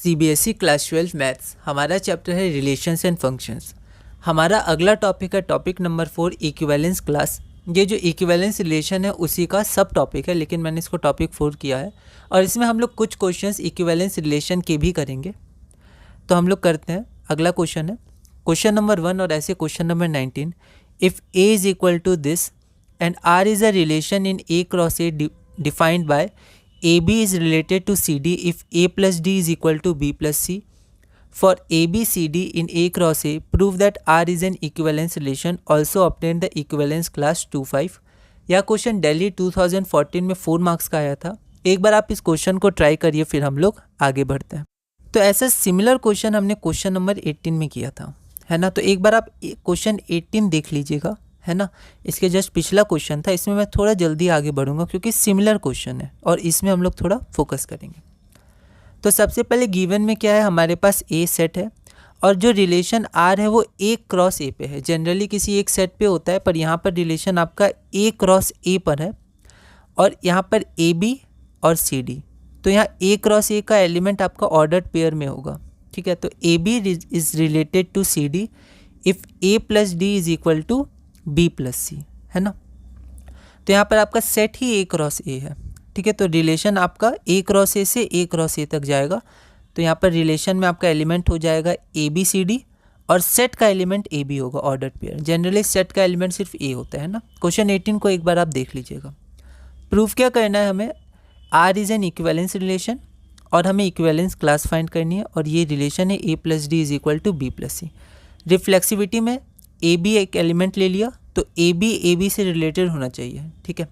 CBSE class 12 maths हमारा chapter है relations and functions. हमारा अगला टॉपिक है टॉपिक नंबर 4 इक्विवेलेंस क्लास। ये जो इक्विवेलेंस रिलेशन है उसी का सब टॉपिक है, लेकिन मैंने इसको टॉपिक 4 किया है और इसमें हम लोग कुछ क्वेश्चंस इक्विवेलेंस रिलेशन के भी करेंगे। तो हम लोग करते हैं। अगला क्वेश्चन है क्वेश्चन नंबर 1 और ऐसे question number 19। If A is equal to this and R is a relation in A cross A defined by AB is related to CD if A plus D is equal to B plus C. For ABCD in A cross A, prove that R is an equivalence relation. Also obtain the equivalence class 2-5. यह question Delhi 2014 में 4 marks का आया था। एक बार आप इस question को try करिए, फिर हम लोग आगे बढ़ते हैं। तो ऐसा सिमिलर क्वेश्चन हमने क्वेश्चन नंबर 18 में किया था, है ना। तो एक बार आप क्वेश्चन 18 देख लीजिएगा, है ना। इसके जस्ट पिछला क्वेश्चन था, इसमें मैं थोड़ा जल्दी आगे बढ़ूंगा क्योंकि सिमिलर क्वेश्चन है और इसमें हम लोग थोड़ा फोकस करेंगे। तो सबसे पहले गिवन में क्या है, हमारे पास ए सेट है और जो रिलेशन आर है वो ए क्रॉस ए पे है। जनरली किसी एक सेट पे होता है, पर यहाँ पर रिलेशन आपका ए क्रॉस ए पर है और यहाँ पर ए बी और सी डी। तो यहाँ ए क्रॉस ए का एलिमेंट आपका ऑर्डर्ड पेयर में होगा, ठीक है। तो A B is related to C D if A plus D is equal to B plus C, है ना। तो यहाँ पर आपका set he A cross A है, ठीक है। तो रिलेशन आपका ए क्रॉस ए से ए क्रॉस ए तक जाएगा। तो यहाँ पर रिलेशन में आपका एलिमेंट हो जाएगा ए बी सी डी और सेट का एलिमेंट ए बी होगा, ऑर्डर्ड पेयर। जनरली सेट का एलिमेंट सिर्फ ए होता है ना। क्वेश्चन 18 को एक बार आप देख लीजिएगा। प्रूफ क्या करना है हमें, R is an equivalence relation और हमें इक्विवेलेंस क्लास फाइंड करनी है और ये रिलेशन है A plus D is equal to B plus C. Reflexivity में ए बी एक एलिमेंट ले लिया तो ए बी से रिलेटेड होना चाहिए, ठीक है।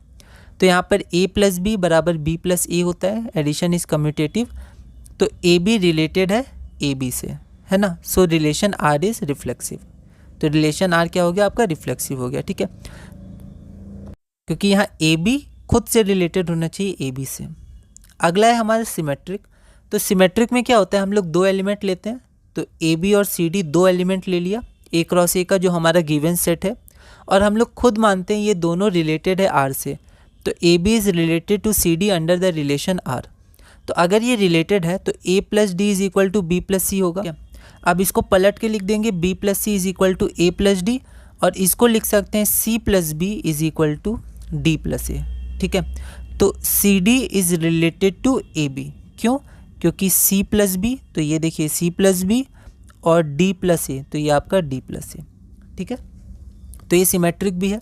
तो यहाँ पर ए प्लस बी बराबर बी प्लस ए होता है, एडिशन इज कम्यूटेटिव। तो ए बी रिलेटेड है ए बी से, है ना। So relation R is reflexive. तो रिलेशन आर क्या हो गया आपका, रिफ्लेक्सिव हो गया, ठीक है। क्योंकि यहाँ ए बी खुद से रिलेटेड होना चाहिए ए बी से। अगला है हमारा सिमेट्रिक। तो सिमेट्रिक में क्या होता है, हम लोग दो एलिमेंट लेते हैं। तो ए बी और सी डी दो एलिमेंट ले लिया ए क्रॉस ए का जो हमारा गिवन सेट है, और हम लोग खुद मानते हैं ये दोनों रिलेटेड है आर से। तो A B is related to C D under the relation R. तो अगर ये रिलेटेड है तो A plus D is equal to B plus C होगा। अब इसको पलट के लिख देंगे B plus C is equal to A plus D, और इसको लिख सकते हैं C plus B is equal to D plus A, ठीक है। तो C D is related to A B, क्यों, क्योंकि सी प्लस बी, तो ये देखिए सी प्लस बी और डी प्लस ए, तो ये आपका डी प्लस ए, ठीक है। तो ये सिमेट्रिक भी है।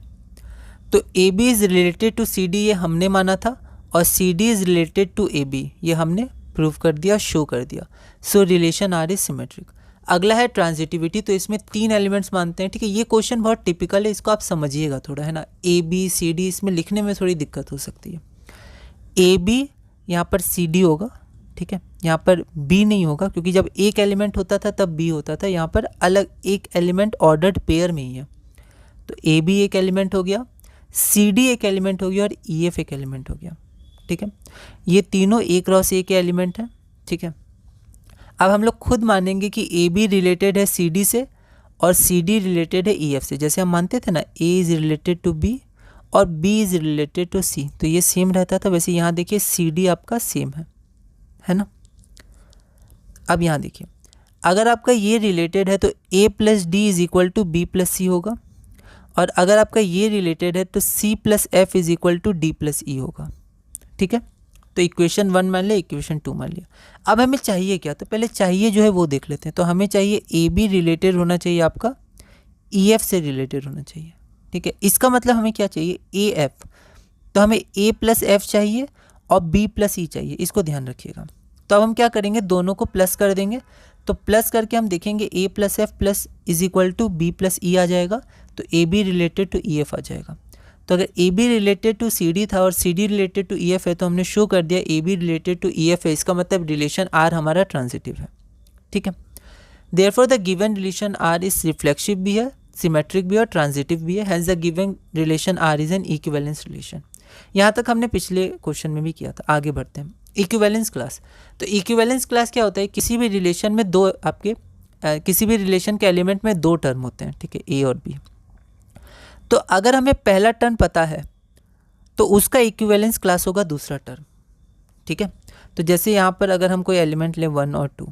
तो A B is related to C D ये हमने माना था, और C D is related to A B ये हमने प्रूव कर दिया, शो कर दिया। So relation R is symmetric. अगला है ट्रांजिटिविटी। तो इसमें 3 एलिमेंट्स मानते हैं, ठीक है। ये क्वेश्चन बहुत टिपिकल है, इसको आप समझिएगा थोड़ा, है ना। ए बी सी डी इसमें लिखने में थोड़ी दिक्कत हो सकती है। ए बी यहाँ पर सी डी होगा, ठीक है। यहाँ पर बी नहीं होगा क्योंकि जब एक एलिमेंट होता था तब बी होता था, यहाँ पर अलग एक एलिमेंट ऑर्डर्ड पेयर में ही है। तो ए बी एक एलिमेंट हो गया, सी डी एक एलिमेंट हो गया और ई एफ एक एलिमेंट हो गया, ठीक है। ये तीनों ए क्रॉस ए के एलिमेंट हैं, ठीक है। अब हम लोग खुद मानेंगे कि ए बी रिलेटेड है सी डी से और सी डी रिलेटेड है ई एफ से। जैसे हम मानते थे ना, A is related to B और B is related to C, तो ये सेम रहता था। वैसे यहाँ देखिए सी डी आपका सेम है ना। अब यहाँ देखिए, अगर आपका ये रिलेटेड है तो A plus D is equal to B plus C होगा, और अगर आपका ये रिलेटेड है तो C plus F is equal to D plus E होगा, ठीक है। तो इक्वेशन 1 मान लिया, इक्वेशन 2 मान लिया। अब हमें चाहिए क्या, तो पहले चाहिए जो है वो देख लेते हैं। तो हमें चाहिए ए बी रिलेटेड होना चाहिए आपका ई एफ से रिलेटेड होना चाहिए, ठीक है। इसका मतलब हमें क्या चाहिए, ए एफ। तो हमें ए प्लस एफ चाहिए और बी प्लस ई चाहिए, इसको ध्यान रखिएगा। तो अब हम क्या करेंगे, दोनों को प्लस कर देंगे। तो प्लस करके हम देखेंगे A plus F plus is equal to B plus E आ जाएगा। तो A B related to E F आ जाएगा। तो अगर A B related to C D था और C D related to E F है, तो हमने शो कर दिया A B related to E F है। इसका मतलब रिलेशन आर हमारा ट्रांजिटिव है, ठीक है। Therefore the given relation R is reflexive भी है, सिमेट्रिक भी है और ट्रांजिटिव भी है। Hence the given relation R is an equivalence relation. यहाँ तक हमने पिछले क्वेश्चन में भी किया था। आगे बढ़ते हैं, इक्विवेलेंस क्लास। तो इक्विवेलेंस क्लास क्या होता है, किसी भी रिलेशन में दो आपके किसी भी रिलेशन के एलिमेंट में 2 टर्म होते हैं, ठीक है, ए और बी। तो अगर हमें पहला टर्म पता है तो उसका इक्विवेलेंस क्लास होगा दूसरा टर्म, ठीक है। तो जैसे यहाँ पर अगर हम कोई एलिमेंट लें 1 और 2,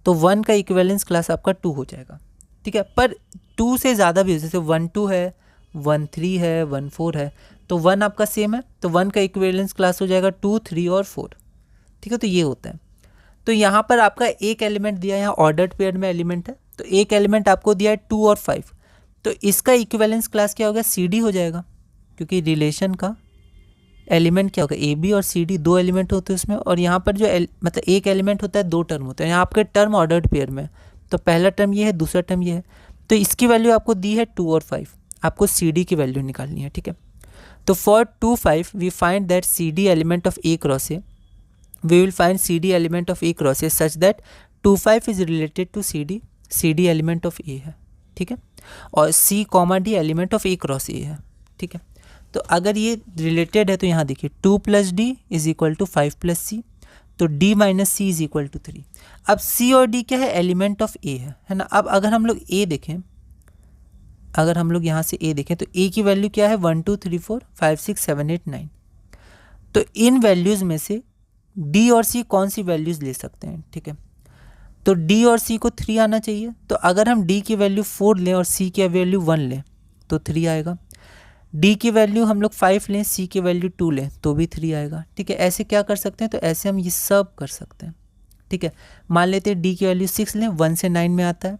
तो 1 का इक्विवेलेंस क्लास आपका 2 हो जाएगा, ठीक है। पर 2 से ज़्यादा भी हो, जैसे 1 2 है, 1 3 है, 1 4 है, तो 1 आपका सेम है, तो 1 का इक्विवेलेंस क्लास हो जाएगा 2 3 और 4, ठीक है। तो ये होता है। तो यहाँ पर आपका एक एलिमेंट दिया है, यहाँ ऑर्डर्ड पेयर में एलिमेंट है, तो एक एलिमेंट आपको दिया है 2 और 5, तो इसका इक्विवेलेंस क्लास क्या होगा, सी डी हो जाएगा, क्योंकि रिलेशन का एलिमेंट क्या होगा, ए बी और सी डी, दो एलिमेंट होते हैं उसमें, और यहाँ पर जो मतलब एक एलिमेंट होता है, दो टर्म होते हैं। यहाँ आपके टर्म ऑर्डर्ड पेयर में, तो पहला टर्म ये है, दूसरा टर्म ये है, तो इसकी वैल्यू आपको दी है 2 और 5, आपको सी डी की वैल्यू निकालनी है, ठीक है। तो for 2 5 we find that C D element of A cross A, we will find C D element of A cross A such that 2 5 is related to C D element of A है, ठीक है, और C comma D element of A cross A है, ठीक है। तो अगर ये रिलेटेड है तो यहाँ देखिए 2 + d is equal to 5 + c, तो d - c is equal to 3। अब c और d क्या है, एलिमेंट ऑफ a है ना। अब अगर हम लोग a देखें, अगर हम लोग यहाँ से a देखें तो a की वैल्यू क्या है, 1 2 3 4 5 6 7 8 9, तो इन वैल्यूज़ में से d और c कौन सी वैल्यूज़ ले सकते हैं, ठीक है। तो d और c को 3 आना चाहिए, तो अगर हम d की वैल्यू 4 लें और c की वैल्यू 1 लें तो 3 आएगा। d की वैल्यू हम लोग 5 लें, c की वैल्यू 2 लें तो भी 3 आएगा, ठीक है। ऐसे क्या कर सकते हैं, तो ऐसे हम ये सब कर सकते हैं, ठीक है। मान लेते हैं d की वैल्यू 6 लें, 1 से 9 में आता है,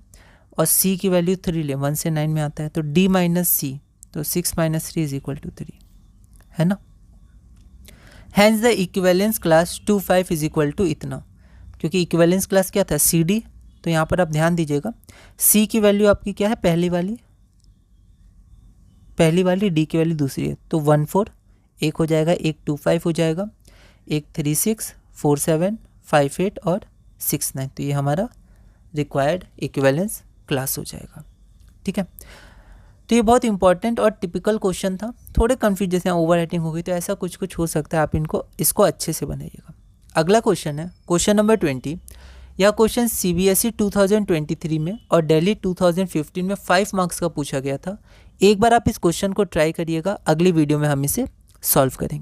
और c की वैल्यू 3 लें, 1 से 9 में आता है, तो d - c, तो 6 - 3 इज इक्वल टू 3, है ना। Hence the equivalence class 2 5 is equal to इतना, क्योंकि इक्विवेलेंस क्लास क्या था, सी डी, तो यहाँ पर आप ध्यान दीजिएगा, c की वैल्यू आपकी क्या है, पहली वाली, d की वैल्यू दूसरी है, तो 1 4 एक हो जाएगा, एक 2 5 हो जाएगा, एक 3 6 4 7 5 8 और 6 9, तो ये हमारा रिक्वायर्ड इक्विवेलेंस क्लास हो जाएगा, ठीक है। तो ये बहुत इंपॉर्टेंट और टिपिकल क्वेश्चन था, थोड़े कन्फ्यूज, जैसे ओवर राइटिंग हो गई, तो ऐसा कुछ हो सकता है, आप इसको अच्छे से बनाइएगा। अगला क्वेश्चन है क्वेश्चन नंबर 20। यह क्वेश्चन CBSE 2023 में और दिल्ली 2015 में 5 मार्क्स का पूछा गया था। एक बार आप इस क्वेश्चन को ट्राई करिएगा, अगली वीडियो में हम इसे सॉल्व करेंगे।